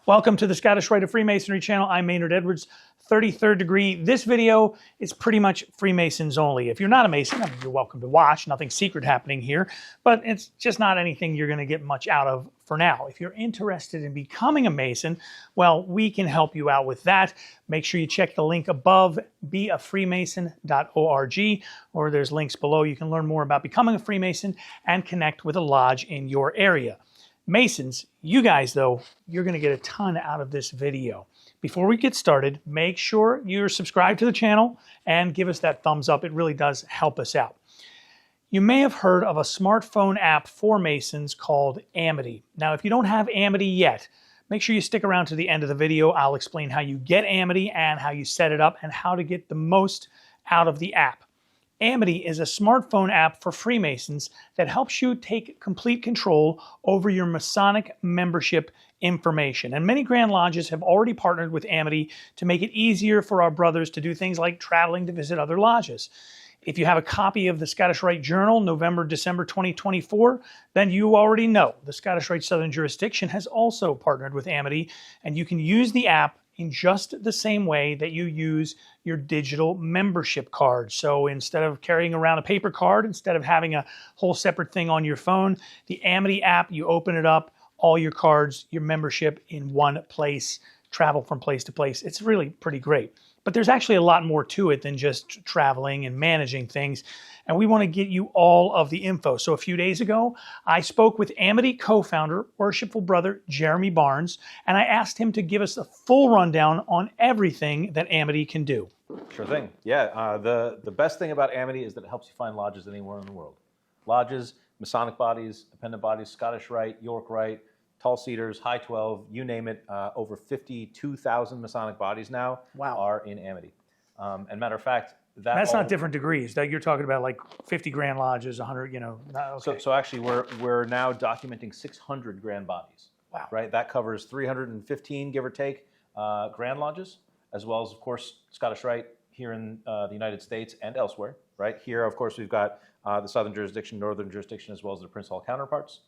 Welcome to the Scottish Rite of Freemasonry channel. I'm Maynard Edwards, 33rd degree. This video is pretty much Freemasons only. If you're not a Mason, I mean, you're welcome to watch. Nothing secret happening here, but it's just not anything you're going to get much out of for now. If you're interested in becoming a Mason, well, we can help you out with that. Make sure you check the link above, beafreemason.org, or there's links below. You can learn more about becoming a Freemason and connect with a lodge in your area. Masons, you guys though, you're going to get a ton out of this video. Before we get started, make sure you're subscribed to the channel and give us that thumbs up. It really does help us out. You may have heard of a smartphone app for Masons called Amity. Now, if you don't have Amity yet, make sure you stick around to the end of the video. I'll explain how you get Amity and how you set it up and how to get the most out of the app. Amity is a smartphone app for Freemasons that helps you take complete control over your Masonic membership information. And many Grand Lodges have already partnered with Amity to make it easier for our brothers to do things like traveling to visit other lodges. If you have a copy of the Scottish Rite Journal, November-December 2024, then you already know the Scottish Rite Southern Jurisdiction has also partnered with Amity, and you can use the app in just the same way that you use your digital membership card. So instead of carrying around a paper card, instead of having a whole separate thing on your phone, the Amity app, you open it up, all your cards, your membership in one place, travel from place to place. It's really pretty great. But there's actually a lot more to it than just traveling and managing things. And we want to get you all of the info. So a few days ago, I spoke with Amity co-founder, Worshipful Brother Jeremy Barnes, and I asked him to give us a full rundown on everything that Amity can do. Sure thing. Yeah, the best thing about Amity is that it helps you find lodges anywhere in the world. Lodges, Masonic bodies, appendant bodies, Scottish Rite, York Rite, Tall Cedars, High 12, you name it. Over 52,000 Masonic bodies now are in Amity. And matter of fact, that's not different degrees. You're talking about like 50 Grand Lodges, 100, you know. Okay. So actually, we're now documenting 600 Grand Bodies. Wow. Right? That covers 315, give or take, Grand Lodges, as well as, of course, Scottish Rite here in the United States and elsewhere. Right? Here, of course, we've got the Southern Jurisdiction, Northern Jurisdiction, as well as the Prince Hall counterparts.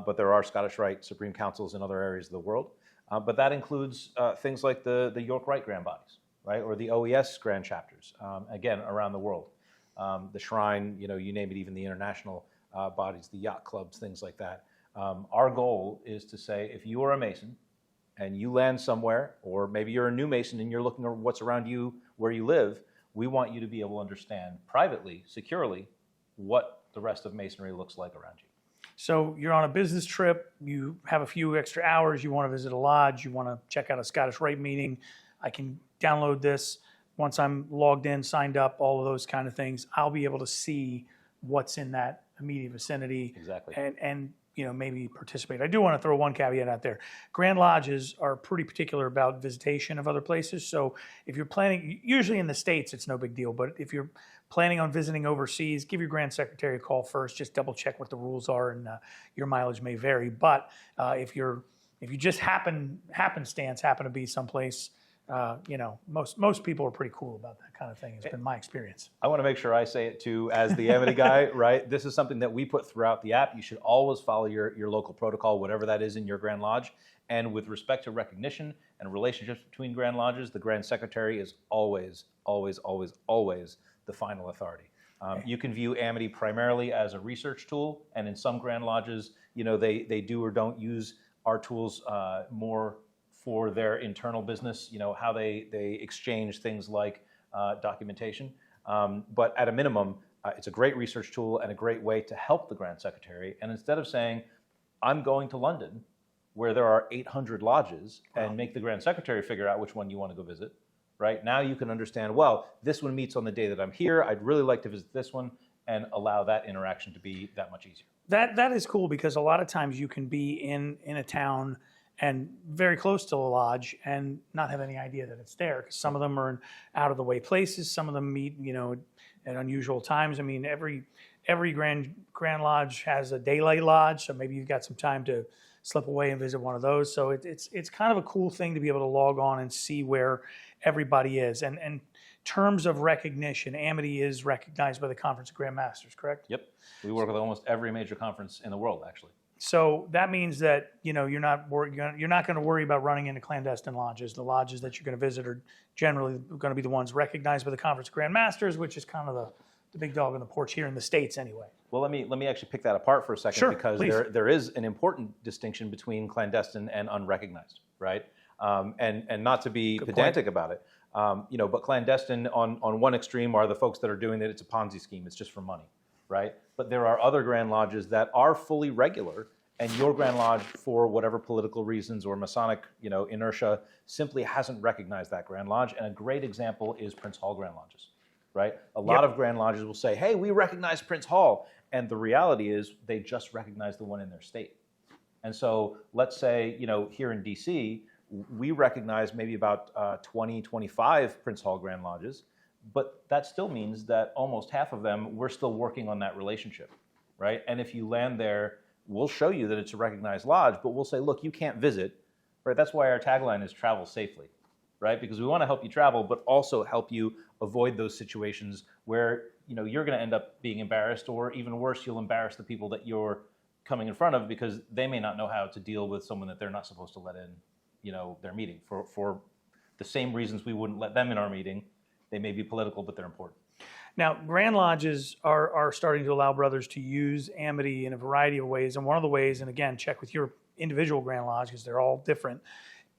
But there are Scottish Rite Supreme Councils in other areas of the world. But that includes things like the York Rite Grand Bodies, right? Or the OES Grand Chapters, again, around the world. The Shrine, you know, you name it, even the international bodies, the yacht clubs, things like that. Our goal is to say, if you are a Mason and you land somewhere, or maybe you're a new Mason and you're looking at what's around you, where you live, we want you to be able to understand privately, securely, what the rest of Masonry looks like around you. So you're on a business trip, you have a few extra hours, you want to visit a lodge, you want to check out a Scottish Rite meeting. I can download this. Once I'm logged in, signed up, all of those kind of things, I'll be able to see what's in that immediate vicinity. Exactly. And you know, maybe participate. I do want to throw one caveat out there. Grand Lodges are pretty particular about visitation of other places. So if you're planning, usually in the States, it's no big deal, but if you're planning on visiting overseas, give your Grand Secretary a call first, just double check what the rules are, and your mileage may vary. But if you just happen to be someplace, you know, most people are pretty cool about that kind of thing. It's been my experience. I want to make sure I say it too, as the Amity guy, right? This is something that we put throughout the app. You should always follow your local protocol, whatever that is in your Grand Lodge. And with respect to recognition and relationships between Grand Lodges, the Grand Secretary is always, always, always, always the final authority. You can view Amity primarily as a research tool, and in some Grand Lodges, you know, they do or don't use our tools more for their internal business, you know, how they exchange things like documentation. But at a minimum, it's a great research tool and a great way to help the Grand Secretary. And instead of saying, I'm going to London, where there are 800 lodges, and make the Grand Secretary figure out which one you want to go visit, right? Now you can understand, well, this one meets on the day that I'm here. I'd really like to visit this one, and allow that interaction to be that much easier. That is cool, because a lot of times you can be in a town and very close to a lodge and not have any idea that it's there, because some of them are in out of the way places. Some of them meet, you know, at unusual times. I mean, every Grand Lodge has a daylight lodge, so maybe you've got some time to slip away and visit one of those. So it's kind of a cool thing to be able to log on and see where everybody is. And in terms of recognition, Amity is recognized by the Conference of Grand Masters, correct? Yep. We work with almost every major conference in the world, actually. So that means that you're not going to worry about running into clandestine lodges. The lodges that you're going to visit are generally going to be the ones recognized by the Conference of Grand Masters, which is kind of the big dog on the porch here in the States anyway. Well, let me actually pick that apart for a second, Sure, because please. there is an important distinction between clandestine and unrecognized, right? And not to be pedantic about it, but clandestine on one extreme are the folks that are doing it. It's a Ponzi scheme. It's just for money, right? But there are other Grand Lodges that are fully regular, and your Grand Lodge, for whatever political reasons or Masonic, inertia, simply hasn't recognized that Grand Lodge. And a great example is Prince Hall Grand Lodges, right? A lot of Grand Lodges will say, hey, we recognize Prince Hall. And the reality is they just recognize the one in their state. And so let's say, here in DC, we recognize maybe about 20, 25 Prince Hall Grand Lodges, but that still means that almost half of them, we're still working on that relationship, right? And if you land there, we'll show you that it's a recognized lodge, but we'll say, look, you can't visit, right? That's why our tagline is travel safely, right? Because we want to help you travel, but also help you avoid those situations where, you're going to end up being embarrassed, or even worse, you'll embarrass the people that you're coming in front of because they may not know how to deal with someone that they're not supposed to let in, their meeting for the same reasons we wouldn't let them in our meeting. They may be political, but they're important. Now, Grand Lodges are starting to allow brothers to use Amity in a variety of ways. And one of the ways, and again, check with your individual Grand Lodge because they're all different,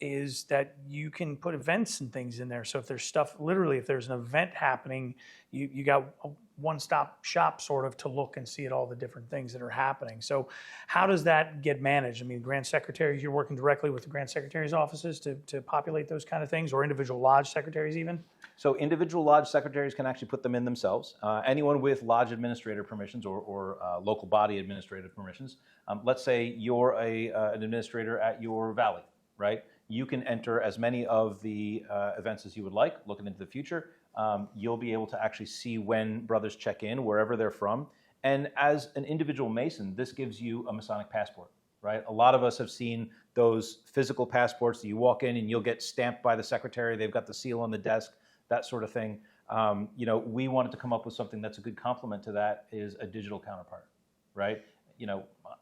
is that you can put events and things in there. So if there's stuff, literally, if there's an event happening, you got a one-stop shop sort of to look and see at all the different things that are happening. So how does that get managed? I mean, Grand Secretaries, you're working directly with the Grand Secretary's offices to populate those kind of things, or individual lodge secretaries even? So individual lodge secretaries can actually put them in themselves. Anyone with lodge administrator permissions or local body administrative permissions. Let's say you're an administrator at your valley, right? You can enter as many of the events as you would like, looking into the future. You'll be able to actually see when brothers check in, wherever they're from. And as an individual Mason, this gives you a Masonic passport, right? A lot of us have seen those physical passports that you walk in and you'll get stamped by the secretary. They've got the seal on the desk, that sort of thing. We wanted to come up with something that's a good complement to that, is a digital counterpart, right?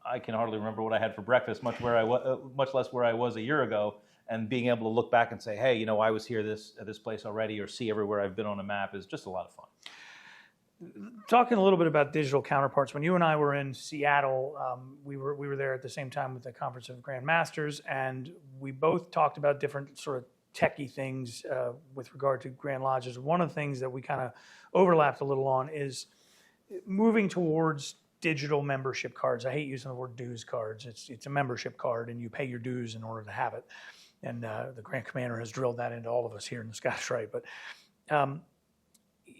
I can hardly remember what I had for breakfast, much less where I was a year ago. And being able to look back and say, hey, I was here at this place already, or see everywhere I've been on a map, is just a lot of fun. Talking a little bit about digital counterparts, when you and I were in Seattle, we were there at the same time with the Conference of Grand Masters, and we both talked about different sort of techie things with regard to Grand Lodges. One of the things that we kind of overlapped a little on is moving towards digital membership cards. I hate using the word dues cards. It's a membership card, and you pay your dues in order to have it. And the Grand Commander has drilled that into all of us here in the Scottish Rite. But,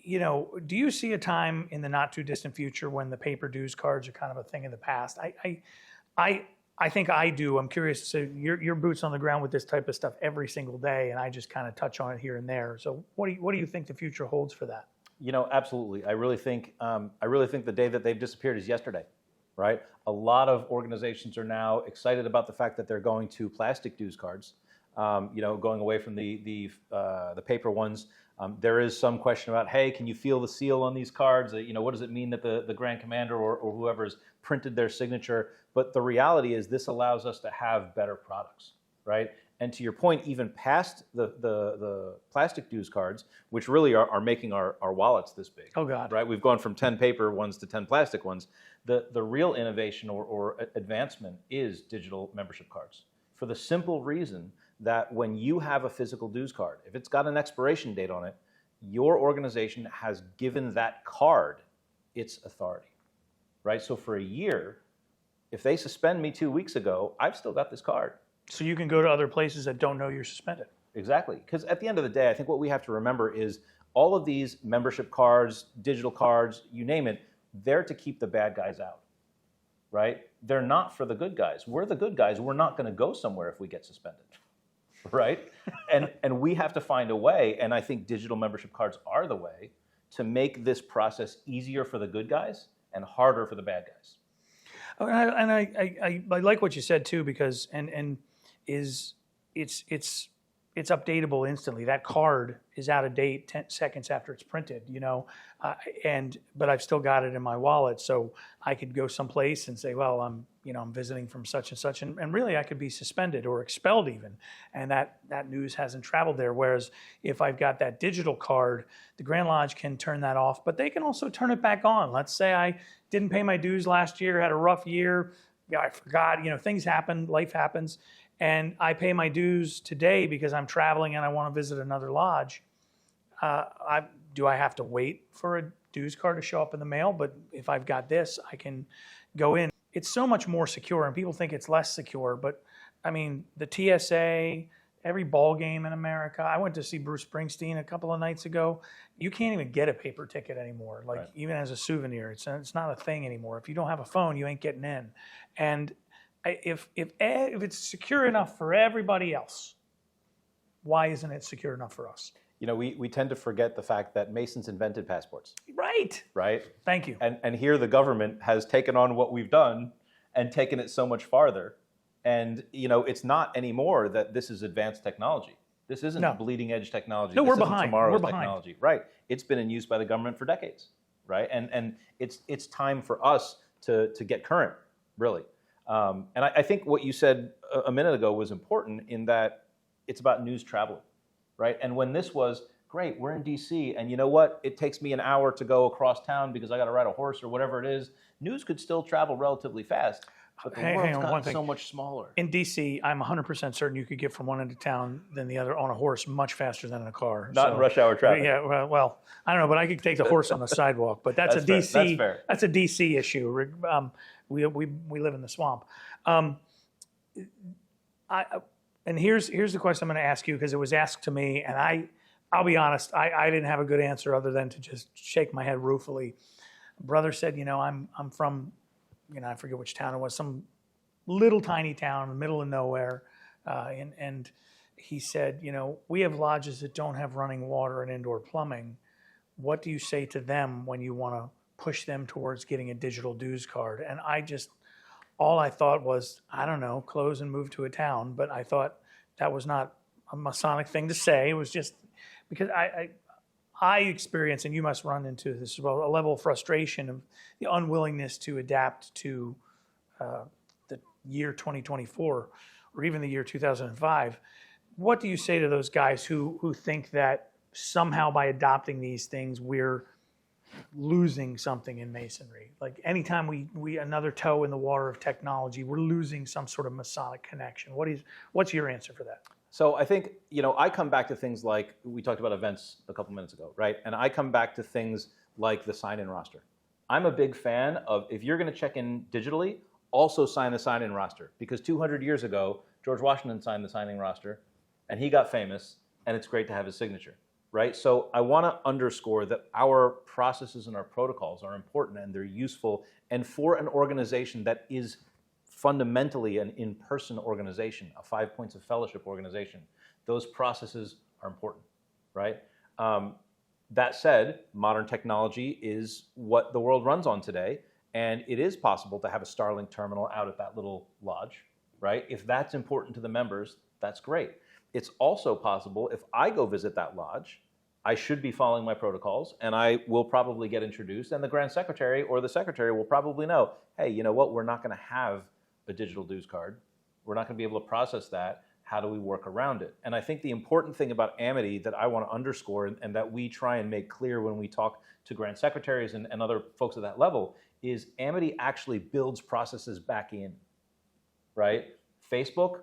do you see a time in the not too distant future when the paper dues cards are kind of a thing of the past? I think I do. I'm curious. So your boots on the ground with this type of stuff every single day, and I just kind of touch on it here and there. So what do you think the future holds for that? Absolutely. I really think the day that they've disappeared is yesterday, right? A lot of organizations are now excited about the fact that they're going to plastic dues cards. Going away from the paper ones. There is some question about, hey, can you feel the seal on these cards? What does it mean that the Grand Commander or whoever has printed their signature? But the reality is this allows us to have better products, right? And to your point, even past the plastic dues cards, which really are making our wallets this big. Oh, God. Right? We've gone from 10 paper ones to 10 plastic ones. The real innovation or advancement is digital membership cards, for the simple reason that when you have a physical dues card, if it's got an expiration date on it, your organization has given that card its authority, right? So for a year, if they suspend me 2 weeks ago, I've still got this card. So you can go to other places that don't know you're suspended. Exactly. Because at the end of the day, I think what we have to remember is all of these membership cards, digital cards, you name it, they're to keep the bad guys out, right? They're not for the good guys. We're the good guys. We're not going to go somewhere if we get suspended. Right? And we have to find a way, and I think digital membership cards are the way, to make this process easier for the good guys and harder for the bad guys. Oh, and I like what you said too, because it's it's updatable instantly. That card is out of date 10 seconds after it's printed, but I've still got it in my wallet. So I could go someplace and say, well, I'm visiting from such and such, and really I could be suspended or expelled even. And that news hasn't traveled there. Whereas if I've got that digital card, the Grand Lodge can turn that off, but they can also turn it back on. Let's say I didn't pay my dues last year, had a rough year. I forgot, things happen, life happens. And I pay my dues today because I'm traveling and I want to visit another lodge. Do I have to wait for a dues card to show up in the mail? But if I've got this, I can go in. It's so much more secure, and people think it's less secure. But I mean, the TSA, every ball game in America. I went to see Bruce Springsteen a couple of nights ago. You can't even get a paper ticket anymore, like even as a souvenir. It's not a thing anymore. If you don't have a phone, you ain't getting in. And if it's secure enough for everybody else, why isn't it secure enough for us? We tend to forget the fact that Masons invented passports. Right. Thank you. And here the government has taken on what we've done and taken it so much farther. And, it's not anymore that this is advanced technology. This isn't bleeding edge technology. No, this we're isn't behind. Tomorrow's We're behind. technology. Right. It's been in use by the government for decades. Right. And it's time for us to get current, really. And I think what you said a minute ago was important in that it's about news traveling, right? And when this was, great, we're in DC, and you know what? It takes me an hour to go across town because I got to ride a horse or whatever it is. News could still travel relatively fast, but the world's gotten so much smaller. In DC, I'm 100% certain you could get from one end of town than the other on a horse much faster than in a car. Not in rush hour traffic. Yeah, well, I don't know, but I could take the horse on the sidewalk. But that's a DC. Fair. That's fair. That's a DC issue. We live in the swamp. And here's the question I'm going to ask you, because it was asked to me, and I'll be honest, I didn't have a good answer other than to just shake my head ruefully. Brother said, I'm from, I forget which town it was, some little tiny town in the middle of nowhere, and he said, we have lodges that don't have running water and indoor plumbing. What do you say to them when you want to push them towards getting a digital dues card? And all I thought was, I don't know, close and move to a town. But I thought that was not a Masonic thing to say. It was just because I experience, and you must run into this as well, a level of frustration of the unwillingness to adapt to the year 2024 or even the year 2005. What do you say to those guys who think that somehow by adopting these things, we're losing something in Masonry? Like anytime we another toe in the water of technology, we're losing some sort of Masonic connection. What's your answer for that? So I think, I come back to things like, we talked about events a couple minutes ago, right? And I come back to things like the sign-in roster. I'm a big fan of, if you're going to check in digitally, also sign the sign-in roster. Because 200 years ago, George Washington signed the signing roster, and he got famous, and it's great to have his signature, right? So I want to underscore that our processes and our protocols are important, and they're useful. And for an organization that is fundamentally an in-person organization, a 5 points of fellowship organization, those processes are important, right? That said, modern technology is what the world runs on today, and it is possible to have a Starlink terminal out at that little lodge, right? If that's important to the members, that's great. It's also possible if I go visit that lodge, I should be following my protocols, and I will probably get introduced, and the Grand Secretary or the Secretary will probably know, hey, you know what, we're not going to have a digital dues card. We're not going to be able to process that. How do we work around it? And I think the important thing about Amity that I want to underscore and that we try and make clear when we talk to Grand Secretaries and other folks at that level is Amity actually builds processes back in, right? Facebook,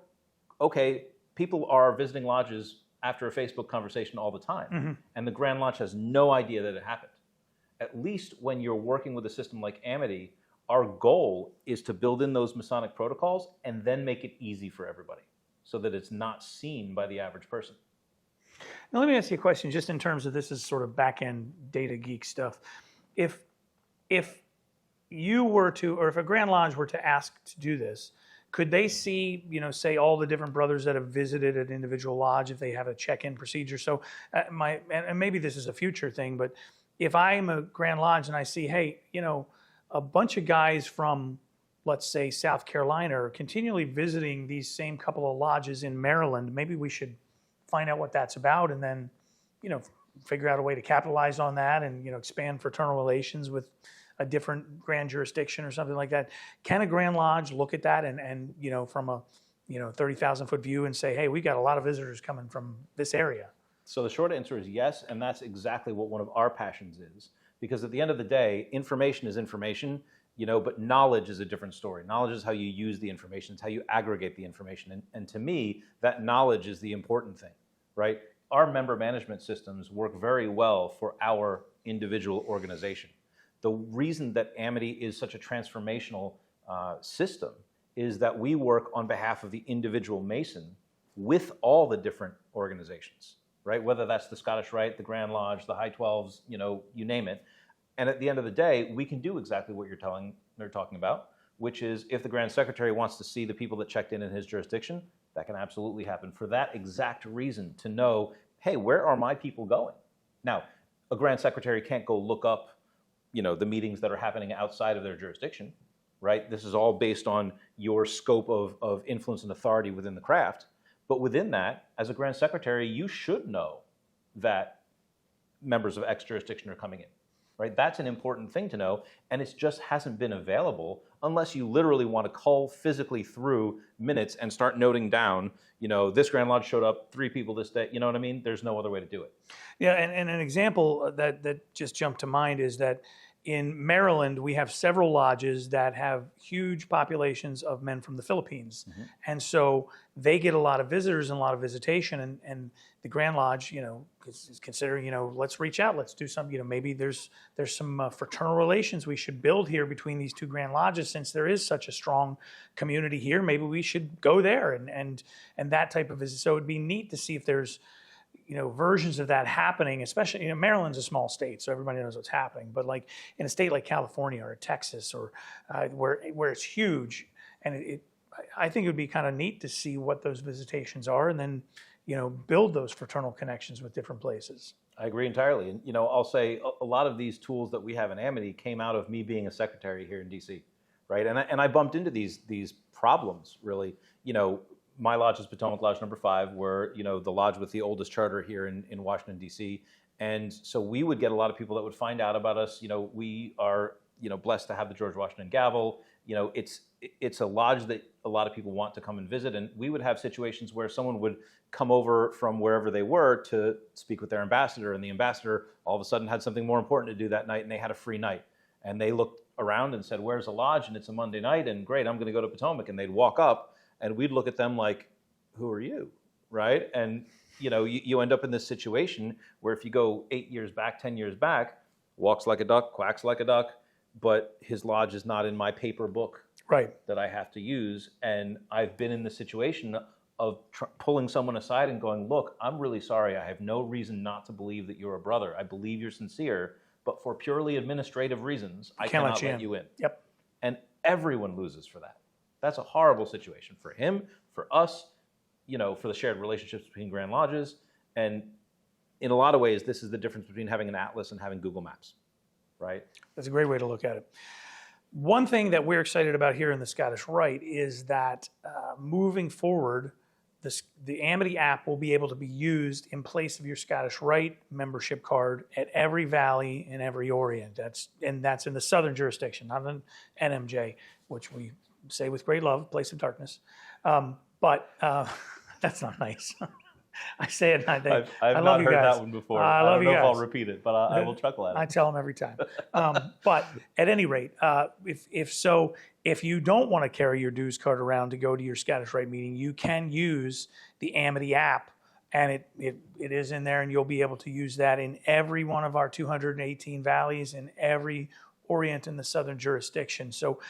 okay, people are visiting lodges after a Facebook conversation all the time. Mm-hmm. And the Grand Lodge has no idea that it happened. At least when you're working with a system like Amity, our goal is to build in those Masonic protocols and then make it easy for everybody so that it's not seen by the average person. Now let me ask you a question just in terms of this is sort of back-end data geek stuff. If you were to, or if a Grand Lodge were to ask to do this, could they see, say all the different brothers that have visited an individual lodge if they have a check-in procedure? So and maybe this is a future thing, but if I'm a Grand Lodge and I see, hey, a bunch of guys from, let's say, South Carolina are continually visiting these same couple of lodges in Maryland, maybe we should find out what that's about, and then, figure out a way to capitalize on that and, expand fraternal relations with a different grand jurisdiction or something like that. Can a Grand Lodge look at that and from a 30,000 foot view and say, hey, we got a lot of visitors coming from this area? So the short answer is yes, and that's exactly what one of our passions is. Because at the end of the day, information is information, but knowledge is a different story. Knowledge is how you use the information, it's how you aggregate the information. And to me, that knowledge is the important thing, right? Our member management systems work very well for our individual organization. The reason that Amity is such a transformational system is that we work on behalf of the individual Mason with all the different organizations, right? Whether that's the Scottish Rite, the Grand Lodge, the High 12s, you name it. And at the end of the day, we can do exactly what they're talking about, which is if the Grand Secretary wants to see the people that checked in his jurisdiction, that can absolutely happen for that exact reason, to know, hey, where are my people going? Now, a Grand Secretary can't go look up, the meetings that are happening outside of their jurisdiction, right? This is all based on your scope of influence and authority within the craft. But within that, as a Grand Secretary, you should know that members of X jurisdiction are coming in, right? That's an important thing to know, and it just hasn't been available unless you literally want to cull physically through minutes and start noting down, this Grand Lodge showed up, 3 people this day, you know what I mean? There's no other way to do it. Yeah, and an example that just jumped to mind is that in Maryland, we have several lodges that have huge populations of men from the Philippines. Mm-hmm. And so they get a lot of visitors and a lot of visitation. And the Grand Lodge, is considering, let's reach out, let's do some, maybe there's some fraternal relations we should build here between these 2 Grand Lodges, since there is such a strong community here. Maybe we should go there and that type of visit. So it'd be neat to see if there's, versions of that happening, especially, Maryland's a small state, so everybody knows what's happening. But like in a state like California or Texas or where it's huge, and I think it would be kind of neat to see what those visitations are, and then, build those fraternal connections with different places. I agree entirely. And, I'll say a lot of these tools that we have in Amity came out of me being a secretary here in DC, right? And I bumped into these problems, really. My lodge is Potomac Lodge number 5. We're, the lodge with the oldest charter here in Washington, D.C. And so we would get a lot of people that would find out about us. We are, blessed to have the George Washington gavel. It's a lodge that a lot of people want to come and visit. And we would have situations where someone would come over from wherever they were to speak with their ambassador. And the ambassador all of a sudden had something more important to do that night, and they had a free night. And they looked around and said, where's the lodge? And it's a Monday night. And great, I'm going to go to Potomac. And they'd walk up. And we'd look at them like, who are you, right? And you end up in this situation where if you go 8 years back, 10 years back, walks like a duck, quacks like a duck, but his lodge is not in my paper book, right, that I have to use. And I've been in the situation of pulling someone aside and going, look, I'm really sorry. I have no reason not to believe that you're a brother. I believe you're sincere, but for purely administrative reasons, I cannot let you in. Yep. And everyone loses for that. That's a horrible situation for him, for us, for the shared relationships between Grand Lodges. And in a lot of ways, this is the difference between having an atlas and having Google Maps, right? That's a great way to look at it. One thing that we're excited about here in the Scottish Rite is that moving forward, the Amity app will be able to be used in place of your Scottish Rite membership card at every valley and every Orient. That's in the southern jurisdiction, not an NMJ, which we say with great love, place of darkness. But that's not nice. I say it, and I think, I've not heard that one before. I don't know if I'll repeat it, but I will chuckle at it. I tell them every time. But at any rate, if you don't want to carry your dues card around to go to your Scottish Rite meeting, you can use the Amity app, and it is in there, and you'll be able to use that in every one of our 218 valleys and every Orient in the southern jurisdiction. So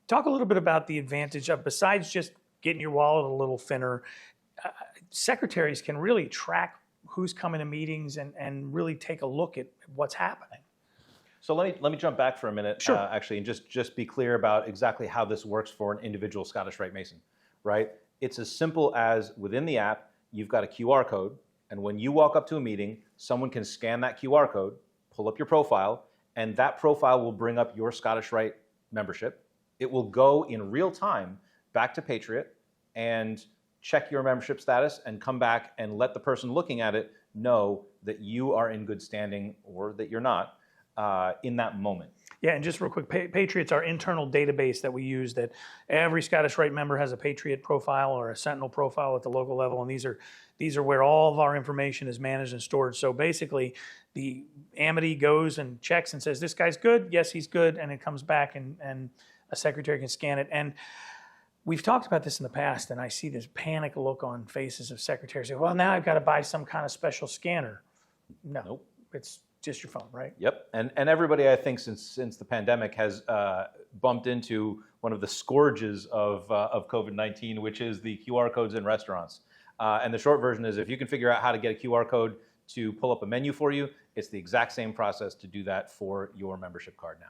talk a little bit about the advantage of, besides just getting your wallet a little thinner, secretaries can really track who's coming to meetings and really take a look at what's happening. So let me jump back for a minute, sure. Actually, and just be clear about exactly how this works for an individual Scottish Rite Mason, right? It's as simple as within the app, you've got a QR code, and when you walk up to a meeting, someone can scan that QR code, pull up your profile, and that profile will bring up your Scottish Rite membership. It will go in real time back to Patriot and check your membership status and come back and let the person looking at it know that you are in good standing or that you're not in that moment. Yeah, and just real quick, Patriot's our internal database that we use, that every Scottish Rite member has a Patriot profile or a Sentinel profile at the local level, and these are where all of our information is managed and stored. So basically, the Amity goes and checks and says, this guy's good, yes, he's good, and it comes back and a secretary can scan it. And we've talked about this in the past, and I see this panic look on faces of secretaries. Say, well, now I've got to buy some kind of special scanner. No, nope. It's just your phone, right? Yep, and everybody, I think, since the pandemic has bumped into one of the scourges of COVID-19, which is the QR codes in restaurants. And the short version is, if you can figure out how to get a QR code to pull up a menu for you, it's the exact same process to do that for your membership card now.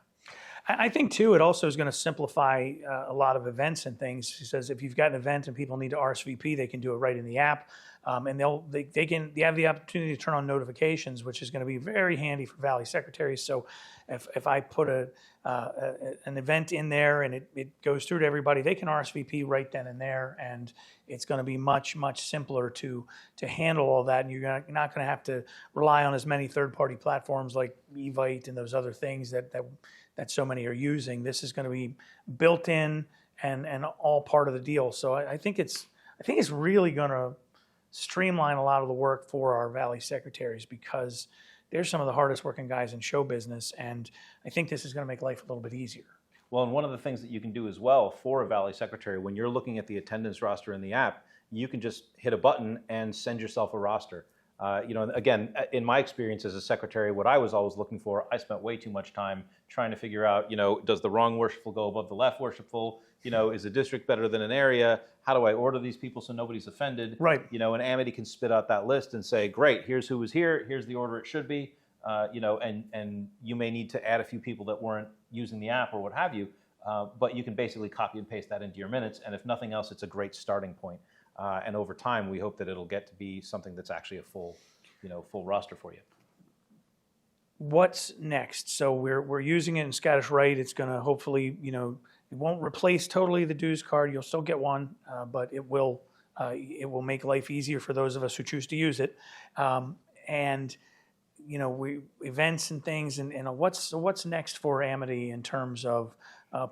I think, too, it also is going to simplify a lot of events and things. He says if you've got an event and people need to RSVP, they can do it right in the app. And they have the opportunity to turn on notifications, which is going to be very handy for Valley secretaries. So if I put an event in there and it goes through to everybody, they can RSVP right then and there, and it's going to be much, much simpler to handle all that. And you're not going to have to rely on as many third-party platforms like Rite and those other things that so many are using. This is going to be built in and all part of the deal. So I think it's really going to streamline a lot of the work for our Valley secretaries, because they're some of the hardest working guys in show business, and I think this is going to make life a little bit easier. Well, and one of the things that you can do as well for a Valley secretary, when you're looking at the attendance roster in the app, you can just hit a button and send yourself a roster. Again, in my experience as a secretary, what I was always looking for, I spent way too much time trying to figure out, does the wrong worshipful go above the left worshipful? Is a district better than an area? How do I order these people so nobody's offended? Right. And Amity can spit out that list and say, great, here's who was here, here's the order it should be, and you may need to add a few people that weren't using the app or what have you, but you can basically copy and paste that into your minutes, and if nothing else, it's a great starting point. And over time, we hope that it'll get to be something that's actually a full roster for you. What's next? So we're using it in Scottish Rite. It's going to hopefully, it won't replace totally the dues card. You'll still get one, but it will make life easier for those of us who choose to use it. Events and things, and what's next for Amity in terms of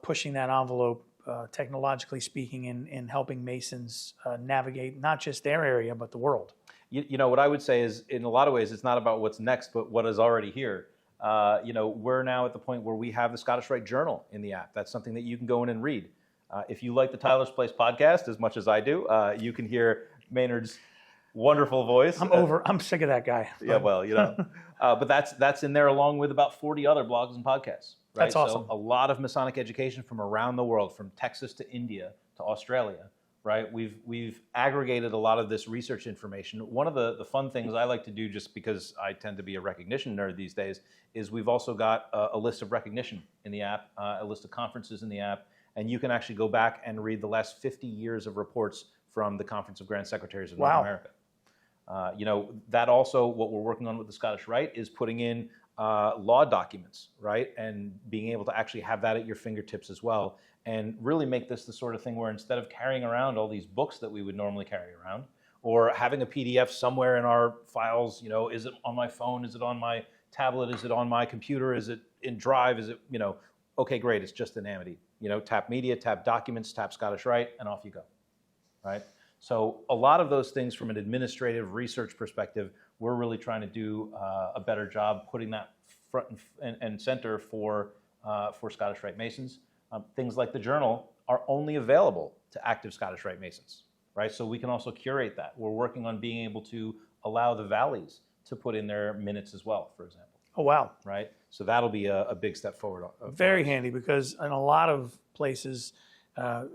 pushing that envelope, technologically speaking, in helping Masons navigate not just their area, but the world? What I would say is, in a lot of ways, it's not about what's next, but what is already here. We're now at the point where we have the Scottish Rite Journal in the app. That's something that you can go in and read. If you like the Tyler's Place podcast as much as I do, you can hear Maynard's wonderful voice. I'm sick of that guy. Yeah, well, but that's in there along with about 40 other blogs and podcasts. Right? That's awesome. So a lot of Masonic education from around the world, from Texas to India to Australia. Right, we've aggregated a lot of this research information. One of the fun things I like to do, just because I tend to be a recognition nerd these days, is we've also got a list of recognition in the app, a list of conferences in the app, and you can actually go back and read the last 50 years of reports from the Conference of Grand Secretaries of North America. That also, what we're working on with the Scottish Rite is putting in law documents, right, and being able to actually have that at your fingertips as well. And really make this the sort of thing where instead of carrying around all these books that we would normally carry around, or having a PDF somewhere in our files, is it on my phone? Is it on my tablet? Is it on my computer? Is it in Drive? Is it, okay, great, it's just in Amity. Tap Media, tap Documents, tap Scottish Rite, and off you go, right? So a lot of those things from an administrative research perspective, we're really trying to do a better job putting that front and center for Scottish Rite Masons. Things like the journal are only available to active Scottish Rite Masons, right? So we can also curate that. We're working on being able to allow the Valleys to put in their minutes as well, for example. Oh, wow. Right? So that'll be a big step forward. Very handy, because in a lot of places,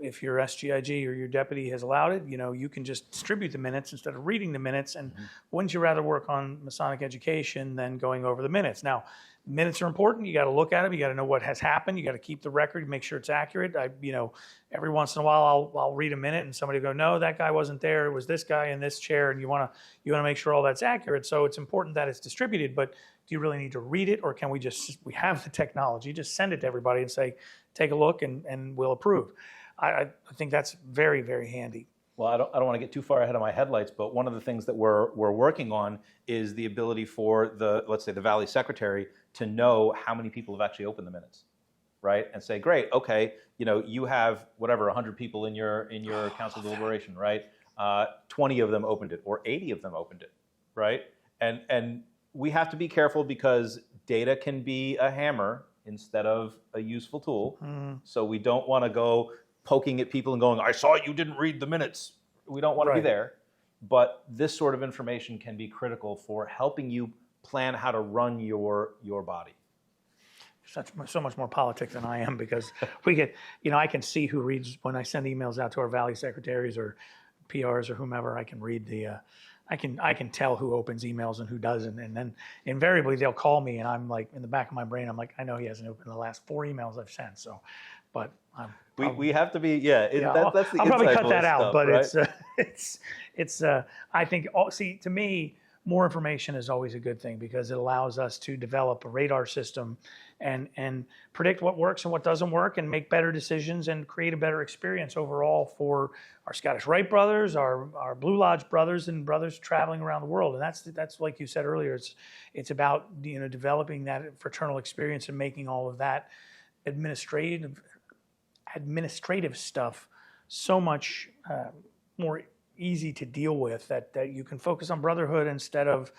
if your SGIG or your deputy has allowed it, you can just distribute the minutes instead of reading the minutes. And wouldn't you rather work on Masonic education than going over the minutes? Now, minutes are important. You got to look at them. You got to know what has happened. You got to keep the record, make sure it's accurate. Every once in a while, I'll read a minute and somebody will go, no, that guy wasn't there. It was this guy in this chair, and you want to make sure all that's accurate. So it's important that it's distributed. But do you really need to read it, or can we have the technology, just send it to everybody and say, take a look and we'll approve? I think that's very, very handy. well, I don't want to get too far ahead of my headlights, but one of the things that we're working on is the ability for let's say the Valley Secretary to know how many people have actually opened the minutes, right? And say, great, okay, you have whatever 100 people in your council deliberation, right? 20 of them opened it, or 80 of them opened it, right? And we have to be careful because data can be a hammer instead of a useful tool. So we don't want to go poking at people and going, I saw you didn't read the minutes. We don't want to be there. But this sort of information can be critical for helping you plan how to run your body. So much more politics than I am, because we get, I can see who reads when I send emails out to our Valley secretaries or PRs or whomever. I can read I can tell who opens emails and who doesn't, and then invariably they'll call me, and I'm like, in the back of my brain, I'm like, I know he hasn't opened the last 4 emails I've sent. So, but we have to be that's the I'll probably cut that out, stuff, but right? it's I think to me, more information is always a good thing, because it allows us to develop a radar system and predict what works and what doesn't work, and make better decisions and create a better experience overall for our Scottish Rite brothers, our Blue Lodge brothers, and brothers traveling around the world. And that's like you said earlier, it's about developing that fraternal experience and making all of that administrative stuff so much more easy to deal with, that you can focus on brotherhood instead of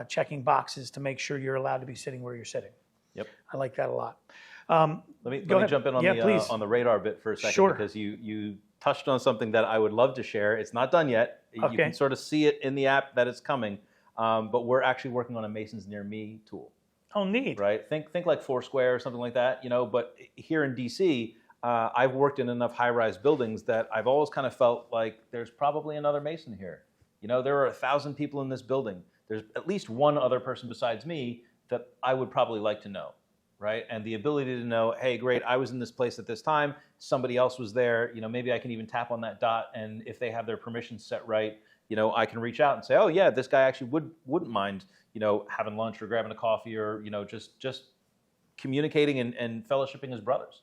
checking boxes to make sure you're allowed to be sitting where you're sitting. Yep. I like that a lot. Let me jump in on the radar bit for a second, Sure. because you touched on something that I would love to share. It's not done yet. Okay. You can sort of see it in the app that it's coming, but we're actually working on a Masons Near Me tool. Oh, neat. Right? Think like Foursquare or something like that, but here in DC, I've worked in enough high-rise buildings that I've always kind of felt like there's probably another Mason here. There are 1,000 people in this building. There's at least one other person besides me that I would probably like to know, right? And the ability to know, hey, great, I was in this place at this time, somebody else was there, maybe I can even tap on that dot, and if they have their permissions set right, I can reach out and say, oh yeah, this guy actually wouldn't mind, having lunch or grabbing a coffee, or, just communicating and fellowshipping as brothers.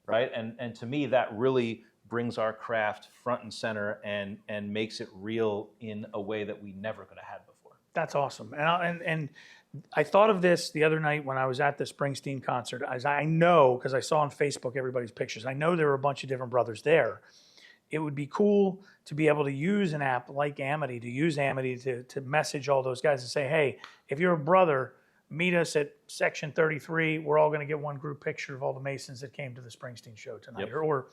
Right, and to me, that really brings our craft front and center and makes it real in a way that we never could have had before. That's awesome. And I thought of this the other night when I was at the Springsteen concert. As I know, because I saw on Facebook everybody's pictures, I know there were a bunch of different brothers there. It would be cool to be able to use an app like Amity, to message all those guys and say, hey, if you're a brother, meet us at section 33. We're all going to get one group picture of all the Masons that came to the Springsteen show tonight, Yep. or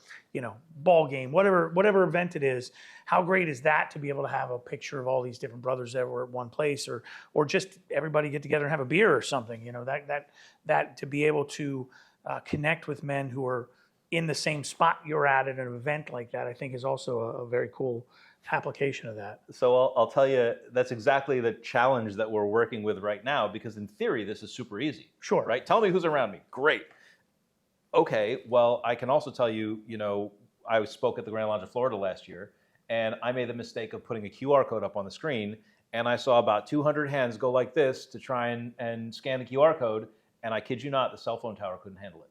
ball game, whatever event it is. How great is that to be able to have a picture of all these different brothers that were at one place, or just everybody get together and have a beer or something. That to be able to connect with men who are in the same spot you're at an event like that, I think is also a very cool application of that. So I'll tell you, that's exactly the challenge that we're working with right now, because in theory, this is super easy. Sure. Right? Tell me who's around me. Great. Okay, well, I can also tell you, I spoke at the Grand Lodge of Florida last year, and I made the mistake of putting a QR code up on the screen, and I saw about 200 hands go like this to try and scan the QR code, and I kid you not, the cell phone tower couldn't handle it.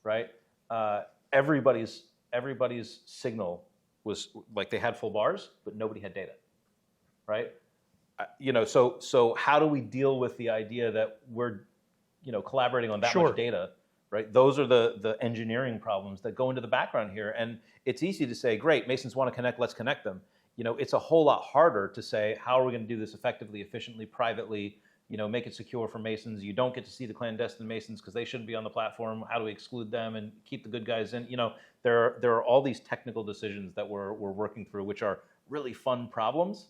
Right? Everybody's signal was like they had full bars, but nobody had data, right? So how do we deal with the idea that we're, collaborating on that Sure. much data, right? Those are the engineering problems that go into the background here. And it's easy to say, great, Masons want to connect, let's connect them. It's a whole lot harder to say, how are we going to do this effectively, efficiently, privately, make it secure for Masons. You don't get to see the clandestine Masons because they shouldn't be on the platform. How do we exclude them and keep the good guys in? There are all these technical decisions that we're working through, which are really fun problems,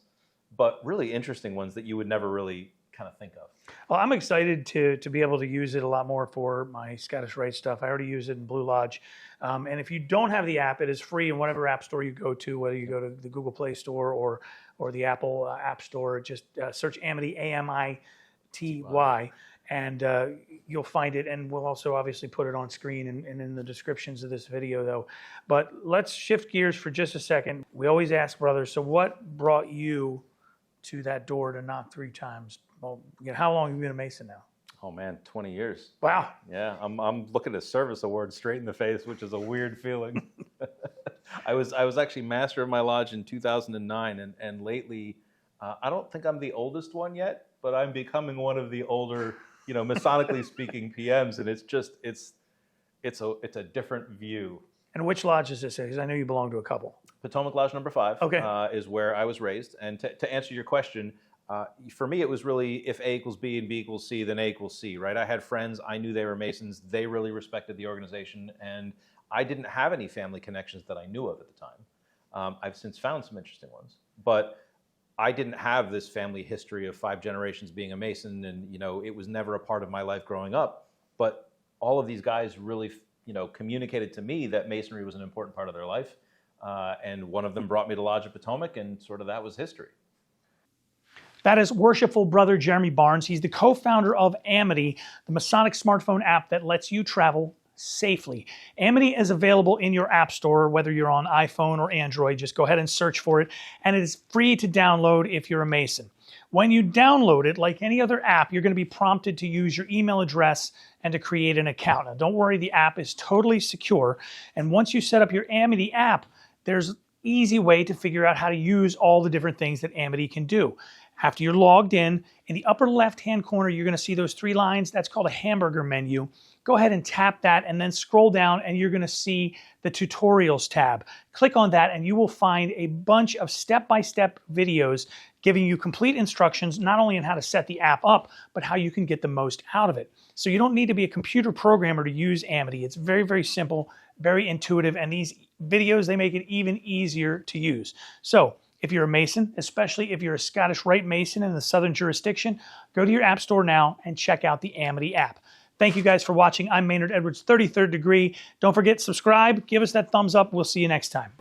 but really interesting ones that you would never really kind of think of. Well, I'm excited to be able to use it a lot more for my Scottish Rite stuff. I already use it in Blue Lodge. And if you don't have the app, it is free in whatever app store you go to, whether you go to the Google Play Store or the Apple App Store. Just search Amity, AMITY, and you'll find it. And we'll also obviously put it on screen and in the descriptions of this video, though. But let's shift gears for just a second. We always ask brothers, so what brought you to that door to knock 3 times? Well, how long have you been a Mason now? Oh man, 20 years. Wow. Yeah, I'm looking at a service award straight in the face, which is a weird feeling. I was actually master of my lodge in 2009, and lately, I don't think I'm the oldest one yet, but I'm becoming one of the older, Masonically speaking PMs, and it's a different view. And which lodge is this? Because I know you belong to a couple. Potomac Lodge number 5 Okay. is where I was raised. And to answer your question, for me, it was really if A equals B and B equals C, then A equals C, right? I had friends, I knew they were Masons, they really respected the organization, and I didn't have any family connections that I knew of at the time. I've since found some interesting ones, but I didn't have this family history of 5 generations being a Mason, and it was never a part of my life growing up. But all of these guys really, communicated to me that Masonry was an important part of their life. And one of them brought me to Lodge of Potomac, and sort of that was history. That is Worshipful Brother Jeremy Barnes. He's the co-founder of Amity, the Masonic smartphone app that lets you travel safely. Amity is available in your app store, whether you're on iPhone or Android. Just go ahead and search for it, and it is free to download if you're a Mason. When you download it, like any other app, you're going to be prompted to use your email address and to create an account. Now, don't worry, the app is totally secure, and once you set up your Amity app, there's an easy way to figure out how to use all the different things that Amity can do. After you're logged in the upper left-hand corner, you're going to see those 3 lines. That's called a hamburger menu. Go ahead and tap that and then scroll down, and you're going to see the tutorials tab. Click on that and you will find a bunch of step-by-step videos giving you complete instructions, not only on how to set the app up, but how you can get the most out of it. So you don't need to be a computer programmer to use Amity. It's very, very simple, very intuitive, and these videos, they make it even easier to use. So if you're a Mason, especially if you're a Scottish Rite Mason in the Southern jurisdiction, go to your app store now and check out the Amity app. Thank you guys for watching. I'm Maynard Edwards, 33rd Degree. Don't forget, subscribe, give us that thumbs up. We'll see you next time.